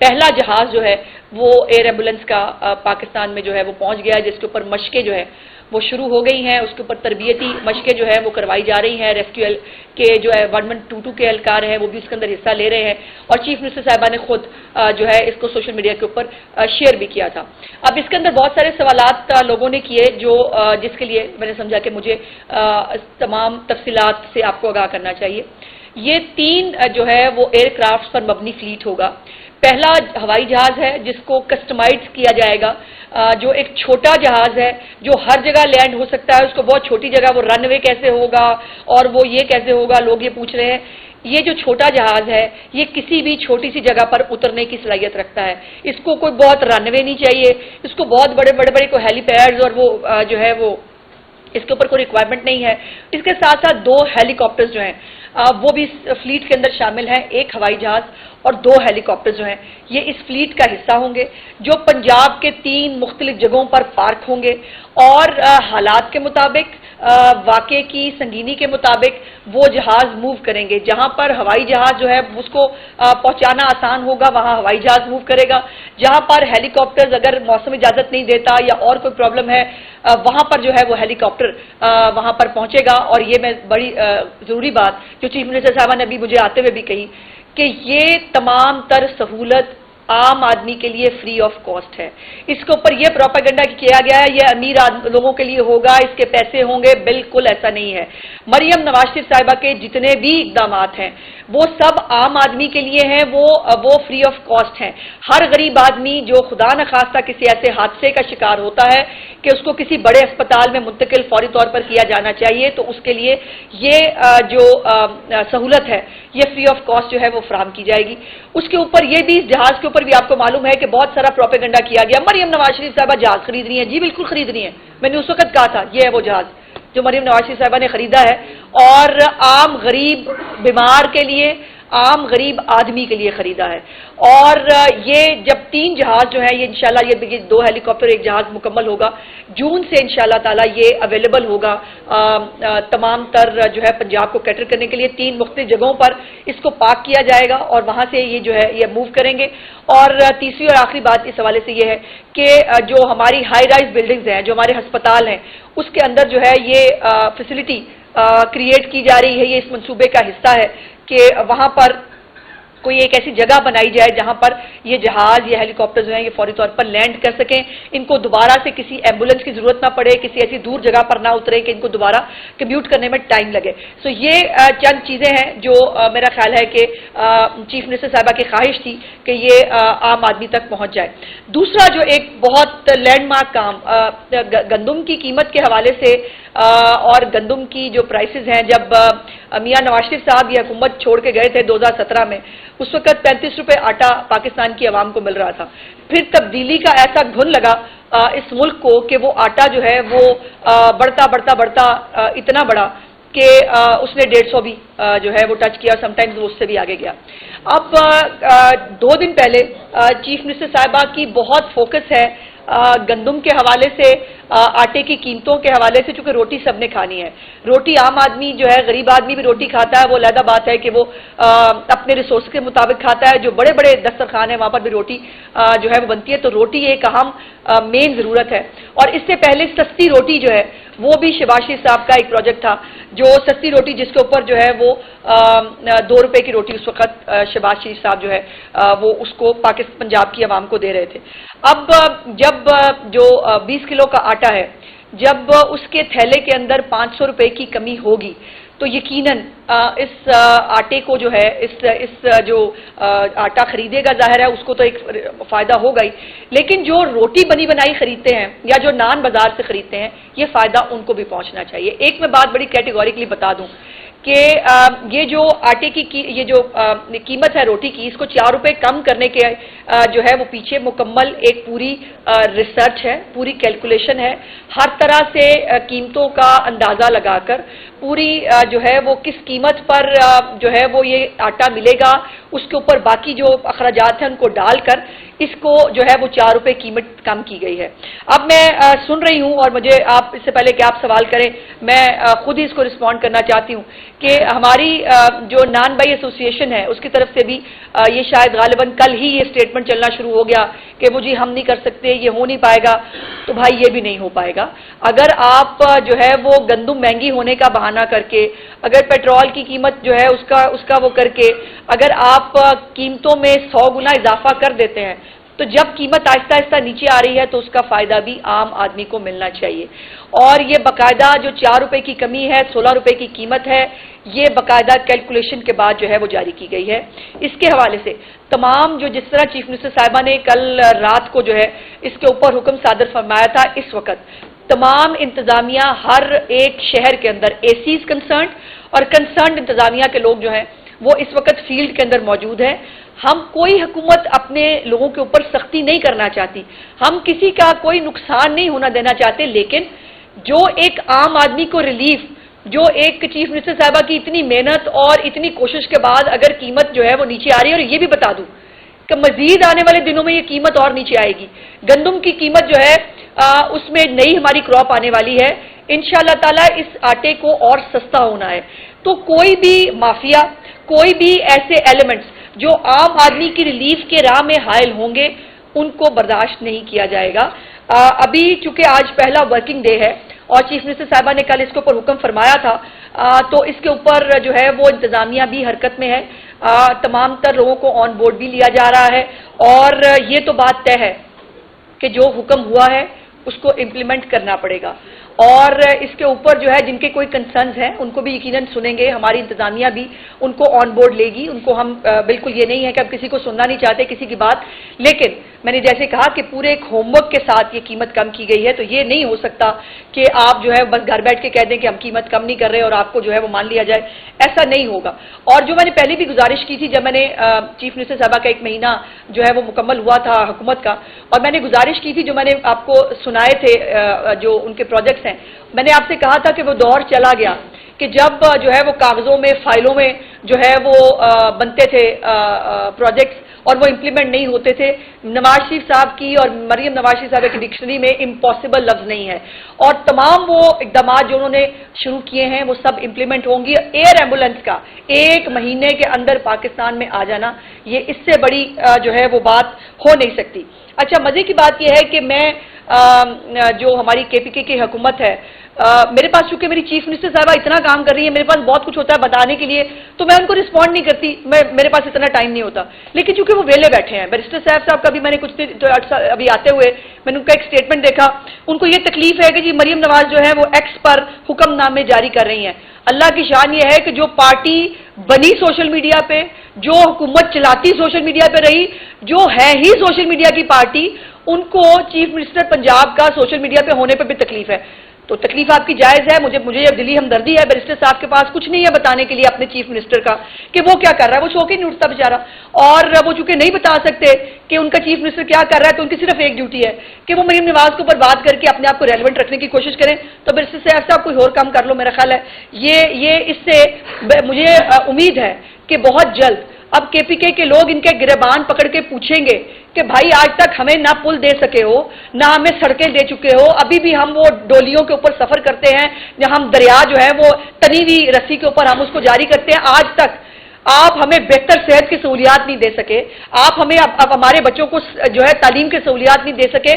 پہلا جہاز جو ہے وہ ایئر ایمبولینس کا پاکستان میں جو ہے وہ پہنچ گیا ہے، جس کے اوپر مشقیں جو ہے وہ شروع ہو گئی ہیں. اس کے اوپر تربیتی مشقیں جو ہے وہ کروائی جا رہی ہیں. ریسکیو کے جو ہے 1122 کے اہلکار ہیں وہ بھی اس کے اندر حصہ لے رہے ہیں، اور چیف منسٹر صاحبہ نے خود جو ہے اس کو سوشل میڈیا کے اوپر شیئر بھی کیا تھا. اب اس کے اندر بہت سارے سوالات لوگوں نے کیے، جو جس کے لیے میں نے سمجھا کہ مجھے تمام تفصیلات سے آپ کو آگاہ کرنا چاہیے. یہ 3 جو ہے وہ ایئر کرافٹ پر مبنی فلیٹ ہوگا. پہلا ہوائی جہاز ہے جس کو کسٹمائز کیا جائے گا، جو ایک چھوٹا جہاز ہے جو ہر جگہ لینڈ ہو سکتا ہے. اس کو بہت چھوٹی جگہ، وہ رن وے کیسے ہوگا اور وہ یہ کیسے ہوگا، لوگ یہ پوچھ رہے ہیں. یہ جو چھوٹا جہاز ہے یہ کسی بھی چھوٹی سی جگہ پر اترنے کی صلاحیت رکھتا ہے. اس کو کوئی بہت رن وے نہیں چاہیے، اس کو بہت بڑے کوئی ہیلی پیڈز اور وہ جو ہے وہ اس کے اوپر کوئی ریکوائرمنٹ نہیں ہے. اس کے ساتھ ساتھ 2 ہیلی کاپٹرز جو ہیں وہ بھی اس فلیٹ کے اندر شامل ہیں. ایک ہوائی جہاز اور 2 ہیلی کاپٹر جو ہیں یہ اس فلیٹ کا حصہ ہوں گے، جو پنجاب کے 3 مختلف جگہوں پر پارک ہوں گے، اور حالات کے مطابق، واقعے کی سنگینی کے مطابق وہ جہاز موو کریں گے. جہاں پر ہوائی جہاز جو ہے اس کو پہنچانا آسان ہوگا وہاں ہوائی جہاز موو کرے گا. جہاں پر ہیلی کاپٹرز اگر موسم اجازت نہیں دیتا یا اور کوئی پرابلم ہے وہاں پر جو ہے وہ ہیلی کاپٹر وہاں پر پہنچے گا. اور یہ میں بڑی ضروری بات جو چیف منسٹر صاحبہ نے ابھی مجھے آتے ہوئے بھی کہی کہ یہ تمام تر سہولت عام آدمی کے لیے فری آف کاسٹ ہے. اس کے اوپر یہ پروپیگنڈا کیا گیا ہے یہ امیر لوگوں کے لیے ہوگا، اس کے پیسے ہوں گے. بالکل ایسا نہیں ہے. مریم نواز شریف صاحبہ کے جتنے بھی اقدامات ہیں وہ سب عام آدمی کے لیے ہیں، وہ فری آف کاسٹ ہیں. ہر غریب آدمی جو خدا نخواستہ کسی ایسے حادثے کا شکار ہوتا ہے کہ اس کو کسی بڑے اسپتال میں منتقل فوری طور پر کیا جانا چاہیے تو اس کے لیے یہ جو سہولت ہے یہ فری آف کاسٹ جو ہے وہ فراہم کی جائے گی. اس کے اوپر یہ بھی، اس جہاز کے اوپر بھی آپ کو معلوم ہے کہ بہت سارا پروپیگنڈا کیا گیا. مریم نواز شریف صاحبہ جہاز خرید رہی ہیں. جی بالکل خرید رہی ہیں. میں نے اس وقت کہا تھا یہ ہے وہ جہاز جو مریم نواز شریف صاحبہ نے خریدا ہے، اور عام غریب بیمار کے لیے، عام غریب آدمی کے لیے خریدا ہے. اور یہ جب 3 جہاز جو ہیں یہ انشاءاللہ یہ 2 ہیلی کاپٹر 1 جہاز مکمل ہوگا جون سے انشاءاللہ تعالی یہ اویلیبل ہوگا تمام تر جو ہے پنجاب کو کیٹر کرنے کے لیے. 3 مختلف جگہوں پر اس کو پارک کیا جائے گا اور وہاں سے یہ جو ہے یہ موو کریں گے. اور تیسری اور آخری بات اس حوالے سے یہ ہے کہ جو ہماری ہائی رائز بلڈنگز ہیں، جو ہمارے ہسپتال ہیں، اس کے اندر جو ہے یہ فیسلٹی کریٹ کی جا رہی ہے. یہ اس منصوبے کا حصہ ہے کہ وہاں پر کوئی ایک ایسی جگہ بنائی جائے جہاں پر یہ جہاز یا ہیلی کاپٹر جو ہیں یہ فوری طور پر لینڈ کر سکیں. ان کو دوبارہ سے کسی ایمبولینس کی ضرورت نہ پڑے، کسی ایسی دور جگہ پر نہ اترے کہ ان کو دوبارہ کمیوٹ کرنے میں ٹائم لگے. سو یہ چند چیزیں ہیں جو میرا خیال ہے کہ چیف منسٹر صاحبہ کی خواہش تھی کہ یہ عام آدمی تک پہنچ جائے. دوسرا جو ایک بہت لینڈ مارک کام گندم کی قیمت کے حوالے سے اور گندم کی جو پرائسز ہیں، جب میاں نواز شریف صاحب یہ حکومت چھوڑ کے گئے تھے 2017 میں، اس وقت 35 روپے آٹا پاکستان کی عوام کو مل رہا تھا. پھر تبدیلی کا ایسا گھن لگا اس ملک کو کہ وہ آٹا جو ہے وہ بڑھتا اتنا بڑا کہ اس نے 150 بھی جو ہے وہ ٹچ کیا، سم ٹائمز وہ اس سے بھی آگے گیا. اب 2 دن پہلے چیف منسٹر صاحبہ کی بہت فوکس ہے گندم کے حوالے سے، آٹے کی قیمتوں کے حوالے سے، چونکہ روٹی سب نے کھانی ہے. روٹی عام آدمی جو ہے، غریب آدمی بھی روٹی کھاتا ہے، وہ علیحدہ بات ہے کہ وہ اپنے ریسورس کے مطابق کھاتا ہے. جو بڑے بڑے دسترخوان ہیں وہاں پر بھی روٹی جو ہے وہ بنتی ہے. تو روٹی ایک اہم مین ضرورت ہے. اور اس سے پہلے سستی روٹی جو ہے وہ بھی شہباز شریف صاحب کا ایک پروجیکٹ تھا، جو سستی روٹی جس کے اوپر جو ہے وہ 2 روپے کی روٹی اس وقت شہباز شریف صاحب جو ہے وہ اس کو پنجاب کی عوام کو دے رہے تھے. اب جب جو 20 کلو کا آٹا ہے، جب اس کے تھیلے کے اندر 500 روپے کی کمی ہوگی تو یقیناً اس آٹے کو جو ہے اس جو آٹا خریدے گا ظاہر ہے اس کو تو ایک فائدہ ہوگا ہی، لیکن جو روٹی بنی بنائی خریدتے ہیں یا جو نان بازار سے خریدتے ہیں یہ فائدہ ان کو بھی پہنچنا چاہیے. ایک میں بات بڑی کیٹیگوریکلی بتا دوں کہ یہ جو آٹے کی یہ جو قیمت ہے روٹی کی، اس کو 4 روپے کم کرنے کے جو ہے وہ پیچھے مکمل ایک پوری ریسرچ ہے، پوری کیلکولیشن ہے. ہر طرح سے قیمتوں کا اندازہ لگا کر पूरी जो है वो किस कीमत पर जो है वो ये आटा मिलेगा, उसके ऊपर बाकी जो अखराजात हैं उनको डालकर इसको जो है वो 4 रुपए कीमत कम की गई है। अब मैं सुन रही हूँ और मुझे आप इससे पहले कि आप सवाल करें मैं खुद ही इसको रिस्पॉन्ड करना चाहती हूँ कि हमारी जो नान बाई एसोसिएशन है उसकी तरफ से भी ये शायद गालिबन कल ही ये स्टेटमेंट चलना शुरू हो गया कि वो जी हम नहीं कर सकते, ये हो नहीं पाएगा। तो भाई ये भी नहीं हो पाएगा। अगर आप जो है वो गंदम महंगी होने का बहाना करके, अगर पेट्रोल की कीमत जो है उसका वो करके अगर आप कीमतों में 100 गुना इजाफा कर देते हैं तो जब कीमत आहिस्ता आहिस्ता नीचे आ रही है तो उसका फायदा भी आम आदमी को मिलना चाहिए। और ये बाकायदा जो 4 रुपए की कमी है, 16 रुपए की कीमत है, ये बाकायदा कैलकुलेशन के बाद जो है वो जारी की गई है। इसके हवाले से तमाम जो जिस तरह चीफ मिनिस्टर साहिबा ने कल रात को जो है इसके ऊपर हुक्म सादर फरमाया था, इस वक्त तमाम इंतजामिया हर एक शहर के अंदर एसीज कंसर्न और कंसर्न इंतजामिया के लोग जो हैं वो इस वक्त फील्ड के अंदर मौजूद हैं। हम कोई हुकूमत अपने लोगों के ऊपर सख्ती नहीं करना चाहती, हम किसी का कोई नुकसान नहीं होना देना चाहते, लेकिन जो एक आम आदमी को रिलीफ, जो एक चीफ मिनिस्टर साहिबा की इतनी मेहनत और इतनी कोशिश के बाद अगर कीमत जो है वो नीचे आ रही है, और ये भी बता दूं कि मजीद आने वाले दिनों में ये कीमत और नीचे आएगी। गंदम की कीमत जो है उसमें नई हमारी क्रॉप आने वाली है, इंशाअल्लाह ताला इस आटे को और सस्ता होना है। तो कोई भी माफिया, कोई भी ऐसे एलिमेंट्स जो आम आदमी की रिलीफ के राह में हायल होंगे उनको बर्दाश्त नहीं किया जाएगा। अभी चूंकि आज पहला वर्किंग डे है और चीफ मिनिस्टर साहिबा ने कल इसके ऊपर हुक्म फरमाया था, तो इसके ऊपर जो है वो इंतजामिया भी हरकत में है, तमाम तर लोगों को ऑन बोर्ड भी लिया जा रहा है और ये तो बात तय है कि जो हुक्म हुआ है उसको इम्प्लीमेंट करना पड़ेगा। और इसके ऊपर जो है जिनके कोई कंसर्न्स हैं उनको भी यकीनन सुनेंगे, हमारी इंतजामिया भी उनको ऑन बोर्ड लेगी। उनको हम बिल्कुल ये नहीं है कि हम किसी को सुनना नहीं चाहते किसी की बात, लेकिन मैंने जैसे कहा कि पूरे एक होमवर्क के साथ ये कीमत कम की गई है। तो ये नहीं हो सकता कि आप जो है बस घर बैठ के कह दें कि हम कीमत कम नहीं कर रहे और आपको जो है वो मान लिया जाए, ऐसा नहीं होगा। और जो मैंने पहले भी गुजारिश की थी, जब मैंने चीफ मिनिस्टर साहबा का 1 महीना जो है वो मुकम्मल हुआ था हुकूमत का, और मैंने गुजारिश की थी जो मैंने आपको सुनाए थे जो उनके प्रोजेक्ट्स हैं, मैंने आपसे कहा था कि वो दौर चला गया कि जब जो है वो कागजों में, फाइलों में जो है वो बनते थे प्रोजेक्ट्स और वो इम्प्लीमेंट नहीं होते थे। नवाज शरीफ साहब की और मरियम नवाज शरीफ साहब की डिक्शनरी में इम्पॉसिबल लफ्ज नहीं है, और तमाम वो इकदाम जो उन्होंने शुरू किए हैं वो सब इम्प्लीमेंट होंगी। एयर एम्बुलेंस का 1 महीने के अंदर पाकिस्तान में आ जाना, ये इससे बड़ी जो है वो बात हो नहीं सकती। अच्छा, मजे की बात यह है कि मैं जो हमारी केपीके की हुकूमत है, मेरे पास चूंकि मेरी चीफ मिनिस्टर साहबा इतना काम कर रही है, मेरे पास बहुत कुछ होता है बताने के लिए, तो मैं उनको रिस्पॉन्ड नहीं करती, मेरे पास इतना टाइम नहीं होता। लेकिन चूंकि वो वेले बैठे हैं, बैरिस्टर साहब का भी मैंने कुछ अभी आते हुए मैंने उनका एक स्टेटमेंट देखा, उनको ये तकलीफ है कि जी मरियम नवाज जो है वो एक्स पर हुक्मनामे जारी कर रही हैं। अल्लाह की शान ये है कि जो पार्टी बनी सोशल मीडिया पे, जो हुकूमत चलाती सोशल मीडिया पे रही, जो है ही सोशल मीडिया की पार्टी, उनको चीफ मिनिस्टर पंजाब का सोशल मीडिया पे होने पे भी तकलीफ है। तो तकलीफ आपकी जायज है, मुझे ये दिली हमदर्दी है। बैरिस्टर साहब के पास कुछ नहीं है बताने के लिए अपने चीफ मिनिस्टर का कि वो क्या कर रहा है, वो शौक ही नहीं उठता बेचारा। और वो चूंकि नहीं बता सकते कि उनका चीफ मिनिस्टर क्या कर रहा है, तो उनकी सिर्फ एक ड्यूटी है कि वो मरियम नवाज के ऊपर बात करके अपने आप को रेलिवेंट रखने की कोशिश करें। तो बैरिस्टर साहब कोई और काम कर लो, मेरा ख्याल है ये इससे मुझे उम्मीद है कि बहुत जल्द अब केपीके के लोग इनके गिरबान पकड़ के पूछेंगे कि भाई आज तक हमें ना पुल दे सके हो, ना हमें सड़कें दे चुके हो, अभी भी हम वो डोलियों के ऊपर सफर करते हैं, जहां हम दरिया जो है वो तनी हुई रस्सी के ऊपर हम उसको जारी करते हैं। आज तक आप हमें बेहतर सेहत की सहूलियात नहीं दे सके, आप हमें अब हमारे बच्चों को जो है तालीम की सहूलियात नहीं दे सके।